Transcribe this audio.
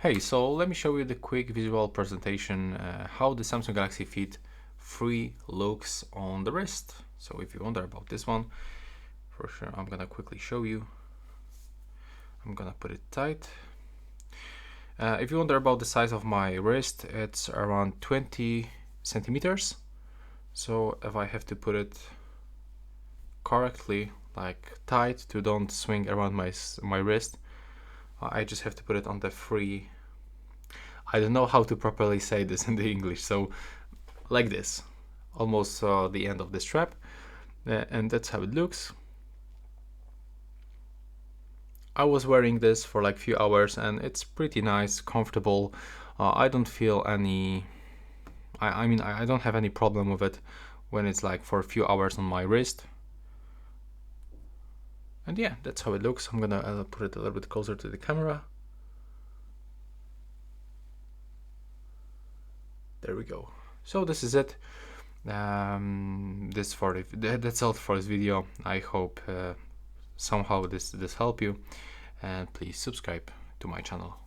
Hey, so let me show you the quick visual presentation how the Samsung Galaxy Fit 3 looks on the wrist. So if you wonder about this one, for sure I'm gonna quickly show you. I'm gonna put it tight. If you wonder about the size of my wrist, it's around 20 centimeters. So if I have to put it correctly, like tight to don't swing around my wrist, I just have to put it on the free. I don't know how to properly say this in the English, so like this, almost the end of the strap, and that's how it looks. I was wearing this for like few hours and it's pretty nice, comfortable. I don't feel any, I mean I don't have any problem with it when it's like for a few hours on my wrist. And yeah, that's how it looks. I'm gonna put it a little bit closer to the camera. There we go. So this is it. That's all for this video. I hope somehow this help you, and please subscribe to my channel.